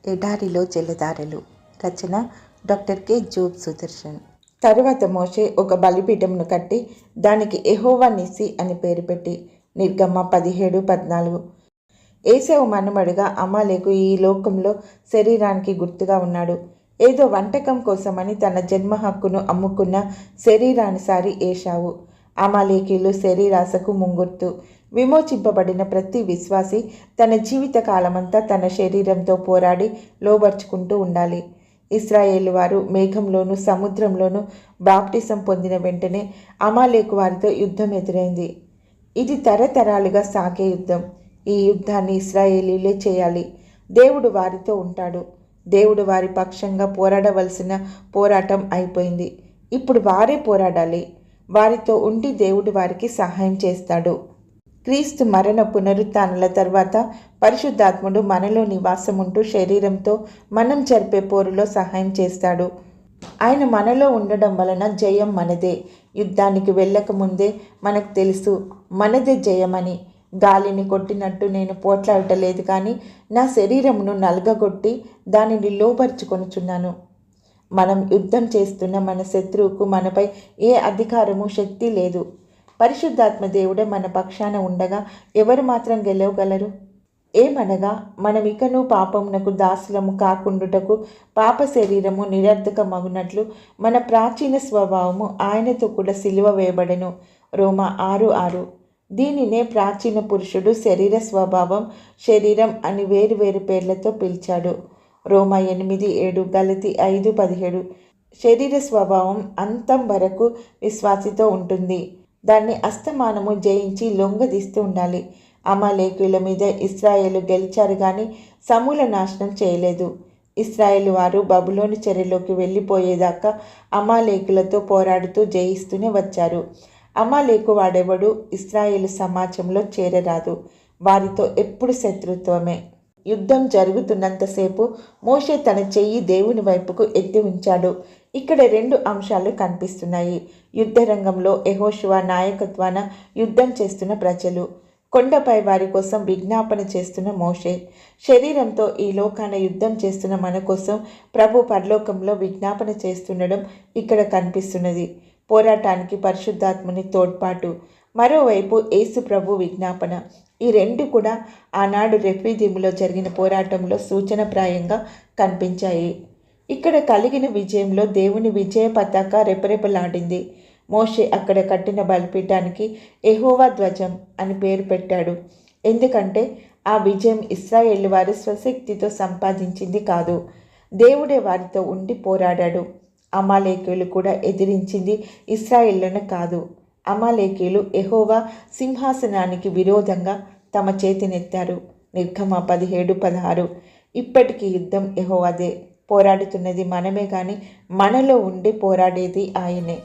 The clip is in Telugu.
ఎడారిలో జలధారలు. రచన డాక్టర్ కె జోబ్ సుదర్శన్. తరువాత మోషే ఒక బలిపీఠమును కట్టి దానికి యెహోవా నిస్సి అని పేరు పెట్టి. నిర్గమ 17:14. ఏశావు మనుమడుగా అమాలేకు ఈ లోకంలో శరీరానికి గుర్తుగా ఉన్నాడు. ఏదో వంటకం కోసమని తన జన్మ హక్కును అమ్ముకున్న శరీరానుసారి ఏశావు. అమాలేకీలు శరీరాశకు ముంగుర్తు. విమోచింపబడిన ప్రతి విశ్వాసి తన జీవిత కాలమంతా తన శరీరంతో పోరాడి లోబర్చుకుంటూ ఉండాలి. ఇశ్రాయేలు వారు మేఘంలోనూ సముద్రంలోనూ బాప్టిజం పొందిన వెంటనే అమాలేకు వారితో యుద్ధం ఎదురైంది. ఇది తరతరాలుగా సాగే యుద్ధం. ఈ యుద్ధాన్ని ఇశ్రాయేలీలే చేయాలి. దేవుడు వారితో ఉంటాడు. దేవుడు వారి పక్షంగా పోరాడవలసిన పోరాటం అయిపోయింది. ఇప్పుడు వారే పోరాడాలి. వారితో ఉండి దేవుడు వారికి సహాయం చేస్తాడు. క్రీస్తు మరణ పునరుత్థానాల తర్వాత పరిశుద్ధాత్ముడు మనలో నివాసముంటూ శరీరంతో మనం జరిపే పోరులో సహాయం చేస్తాడు. ఆయన మనలో ఉండడం వలన జయం మనదే. యుద్ధానికి వెళ్ళక ముందే మనకు తెలుసు మనదే జయమని. గాలిని కొట్టినట్టు నేను పోట్లాడలేదు, కానీ నా శరీరమును నలగగొట్టి దానిని లోపరుచుకొనుచున్నాను. మనం యుద్ధం చేస్తున్న మన శత్రువుకు మనపై ఏ అధికారము, శక్తి లేదు. పరిశుద్ధాత్మ దేవుడే మన పక్షాన ఉండగా ఎవరు మాత్రం గెలవగలరు? ఏమనగా మనం ఇకను పాపమునకు దాసులము కాకుండుటకు పాప శరీరము నిరర్ధకమగునట్లు మన ప్రాచీన స్వభావము ఆయనతో కూడా సిలువ వేయబడెను. రోమా 6:6. దీనినే ప్రాచీన పురుషుడు శరీర స్వభావం, శరీరం అని వేరు వేరు పేర్లతో పిలిచాడు. రోమా 8:7, గలతీ 5:17. శరీర స్వభావం అంతం వరకు విశ్వాసితో ఉంటుంది. దాన్ని అస్తమానము జయించి లొంగదీస్తూ ఉండాలి. అమాలేకుల మీద ఇశ్రాయేలు గెలిచారు కానీ సమూల నాశనం చేయలేదు. ఇశ్రాయేలు వారు బబులోను చెరలోకి వెళ్ళిపోయేదాకా అమాలేకులతో పోరాడుతూ జయిస్తూనే వచ్చారు. అమాలేకు వాడెవడు ఇశ్రాయేలు సమాజంలో చేరరాదు. వారితో ఎప్పుడు శత్రుత్వమే. యుద్ధం జరుగుతున్నంతసేపు మోషే తన చెయ్యి దేవుని వైపుకు ఎత్తి ఉంచాడు. ఇక్కడ 2 అంశాలు కనిపిస్తున్నాయి. యుద్ధ రంగంలో యెహోషువ నాయకత్వాన యుద్ధం చేస్తున్న ప్రజలు, కొండపై వారి కోసం విజ్ఞాపన చేస్తున్న మోషే. శరీరంతో ఈ లోకాన యుద్ధం చేస్తున్న మన కోసం ప్రభు పరలోకంలో విజ్ఞాపన చేస్తుండడం ఇక్కడ కనిపిస్తున్నది. పోరాటానికి పరిశుద్ధాత్మని తోడ్పాటు. మరోవైపు యేసు ప్రభు విజ్ఞాపన. ఈ 2 కూడా ఆనాడు రెఫీదీములో జరిగిన పోరాటంలో సూచనప్రాయంగా కనిపించాయి. ఇక్కడ కలిగిన విజయంలో దేవుని విజయ పతాక రెపరెపలాడింది. మోషే అక్కడ కట్టిన బలిపీఠానికి యెహోవా ధ్వజం అని పేరు పెట్టాడు. ఎందుకంటే ఆ విజయం ఇశ్రాయేలు వారు స్వశక్తితో సంపాదించింది కాదు. దేవుడే వారితో ఉండి పోరాడాడు. అమాలేకీయులు కూడా ఎదిరించింది ఇశ్రాయేళ్లను కాదు. అమాలేకీయులు యెహోవా సింహాసనానికి విరోధంగా తమ చేతినెత్తారు. నిర్గమ 17:16. ఇప్పటికీ యుద్ధం యెహోవాదే. పోరాడుతున్నది మనమే కానీ మనలో ఉండి పోరాడేది ఆయనే.